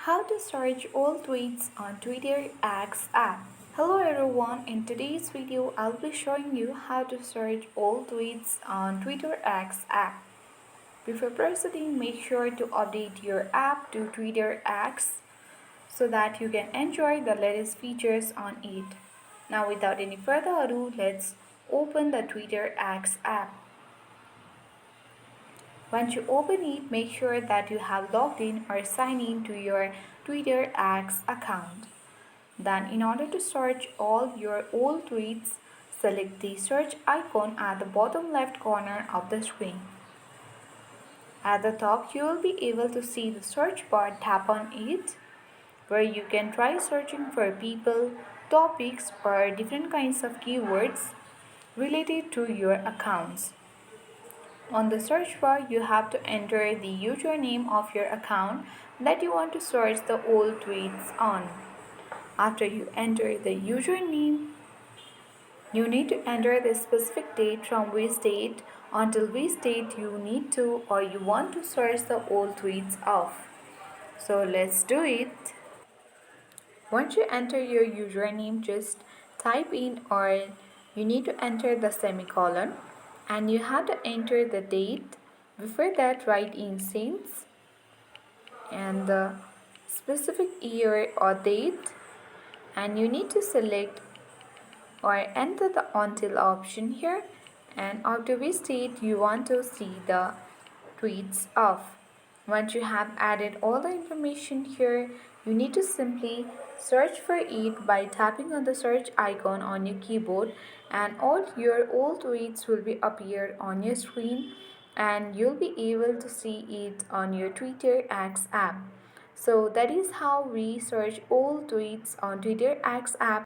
How to search all tweets on Twitter X app. Hello everyone, in today's video I'll be showing you how to search all tweets on Twitter X app. Before proceeding, make sure to update your app to Twitter X so that you can enjoy the latest features on it. Now without any further ado, let's open the Twitter X app. Once you open it, make sure that you have logged in or signed in to your Twitter X account. Then in order to search all your old tweets, select the search icon at the bottom left corner of the screen. At the top, you will be able to see the search bar. Tap on it, where you can try searching for people, topics, or different kinds of keywords related to your accounts. On the search bar, you have to enter the username of your account that you want to search the old tweets on. After you enter the username, you need to enter the specific date from which date until which date you need to or you want to search the old tweets of. So let's do it. Once you enter your username, just type in or you need to enter the semicolon and you have to enter the date. Before that, write in since and the specific year or date, and you need to select or enter the until option here, and after which date you want to see the tweets of. Once you have added all the information here, you need to simply search for it by tapping on the search icon on your keyboard, and all your old tweets will be appeared on your screen and you'll be able to see it on your Twitter X app. So that is how we search all tweets on Twitter X app.